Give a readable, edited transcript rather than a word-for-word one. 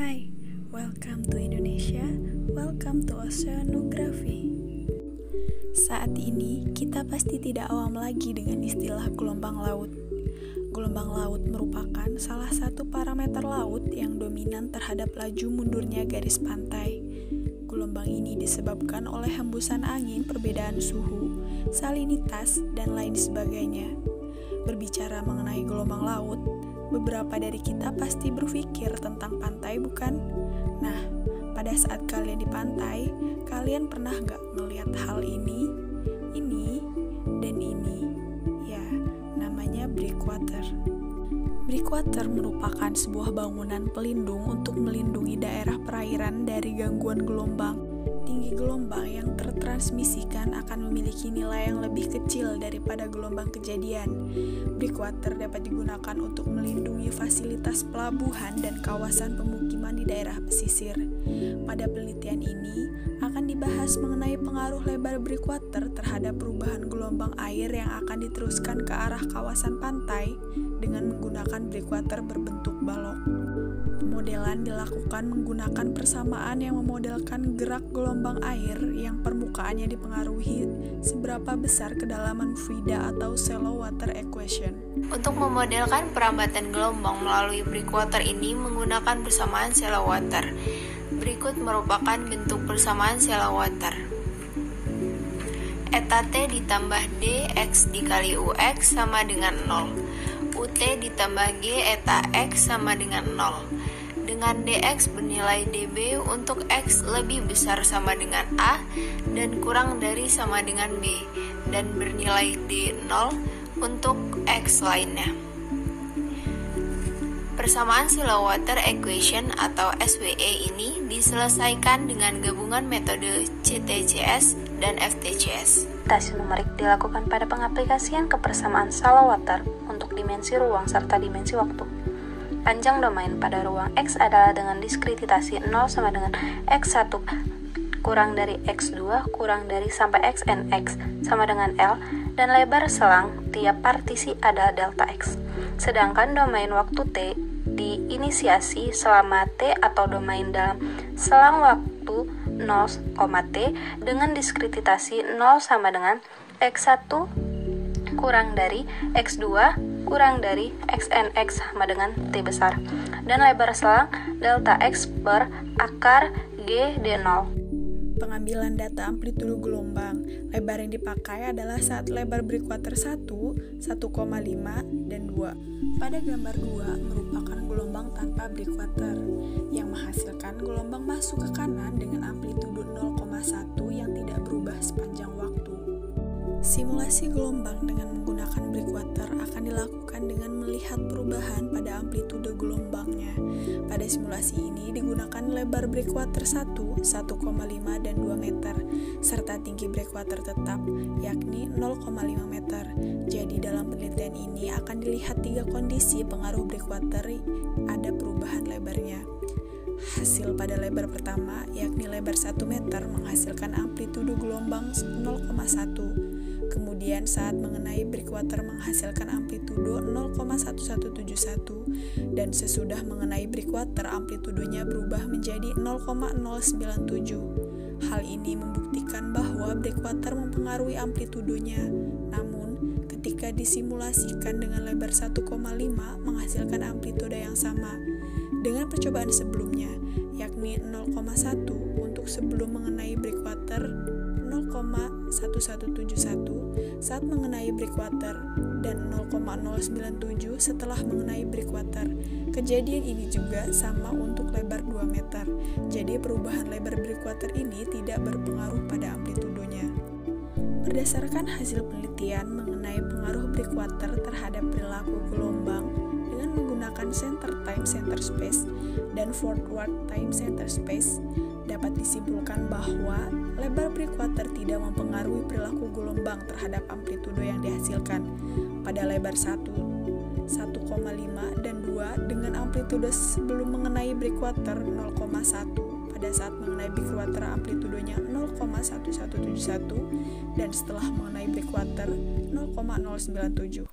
Hai, welcome to Indonesia, welcome to Oceanography. Saat ini, kita pasti tidak awam lagi dengan istilah gelombang laut. Gelombang laut merupakan salah satu parameter laut yang dominan terhadap laju mundurnya garis pantai. Gelombang ini disebabkan oleh hembusan angin, perbedaan suhu, salinitas, dan lain sebagainya. Berbicara mengenai gelombang laut, beberapa dari kita pasti berpikir tentang pantai, bukan? Nah, pada saat kalian di pantai, kalian pernah nggak ngelihat hal ini, dan ini? Ya, namanya breakwater. Breakwater merupakan sebuah bangunan pelindung untuk melindungi daerah perairan dari gangguan gelombang. Tinggi gelombang yang tertransmisikan akan memiliki nilai yang lebih kecil daripada gelombang kejadian. Breakwater dapat digunakan untuk melindungi fasilitas pelabuhan dan kawasan pemukiman di daerah pesisir. Pada penelitian ini, akan dibahas mengenai pengaruh lebar breakwater terhadap perubahan gelombang air yang akan diteruskan ke arah kawasan pantai dengan menggunakan breakwater berbentuk balok. Pemodelan dilakukan menggunakan persamaan yang memodelkan gerak gelombang air yang permukaannya dipengaruhi seberapa besar kedalaman Frida atau shallow water equation. Untuk memodelkan perambatan gelombang melalui breakwater ini menggunakan persamaan shallow water. Berikut merupakan bentuk persamaan shallow water. Eta T ditambah D X dikali UX sama dengan 0. UT ditambah G eta X sama dengan 0. Dengan dx bernilai db untuk x lebih besar sama dengan a dan kurang dari sama dengan b, dan bernilai d0 untuk x lainnya. Persamaan shallow water equation atau SWE ini diselesaikan dengan gabungan metode CTCS dan FTCS. Adaptasi numerik dilakukan pada pengaplikasian kepersamaan shallow water untuk dimensi ruang serta dimensi waktu. Panjang domain pada ruang X adalah dengan diskretitasi 0 sama dengan X1 kurang dari X2 kurang dari sampai XNX sama dengan L, dan lebar selang tiap partisi adalah delta X. Sedangkan domain waktu T diinisiasi selama T atau domain dalam selang waktu 0, T dengan diskretitasi 0 sama dengan X1 kurang dari X2 kurang dari XNX sama dengan T besar, dan lebar selang delta X per akar G D0. Pengambilan data amplitudo gelombang. Lebar yang dipakai adalah saat lebar breakwater 1, 1,5, dan 2. Pada gambar 2 merupakan gelombang tanpa breakwater yang menghasilkan gelombang masuk ke kanan dengan amplitudo 0,1 yang tidak berubah sepanjang waktu. Simulasi gelombang dengan menggunakan breakwater akan dilakukan dengan melihat perubahan pada amplitude gelombangnya. Pada simulasi ini digunakan lebar breakwater 1, 1,5, dan 2 meter, serta tinggi breakwater tetap, yakni 0,5 meter. Jadi dalam penelitian ini akan dilihat 3 kondisi pengaruh breakwater ada perubahan lebarnya. Hasil pada lebar pertama, yakni lebar 1 meter, menghasilkan amplitudo gelombang 0,1. Kemudian saat mengenai breakwater menghasilkan amplitudo 0,1171, dan sesudah mengenai breakwater amplitudonya berubah menjadi 0,097. Hal ini membuktikan bahwa breakwater mempengaruhi amplitudonya. Namun, ketika disimulasikan dengan lebar 1,5 menghasilkan amplitudo yang sama dengan percobaan sebelumnya, yakni 0,1 untuk sebelum mengenai breakwater, 0,1171 saat mengenai breakwater, dan 0,097 setelah mengenai breakwater. Kejadian ini juga sama untuk lebar 2 meter. Jadi perubahan lebar breakwater ini tidak berpengaruh pada amplitudonya. Berdasarkan hasil penelitian mengenai pengaruh breakwater terhadap perilaku gelombang dengan menggunakan center time center space dan forward time center space, dapat disimpulkan bahwa lebar breakwater tidak mempengaruhi perilaku gelombang terhadap amplitudo yang dihasilkan. Pada lebar 1, 1,5, dan 2 dengan amplitudo sebelum mengenai breakwater 0,1. Pada saat mengenai breakwater amplitudonya 0,1171 dan setelah mengenai breakwater 0,097.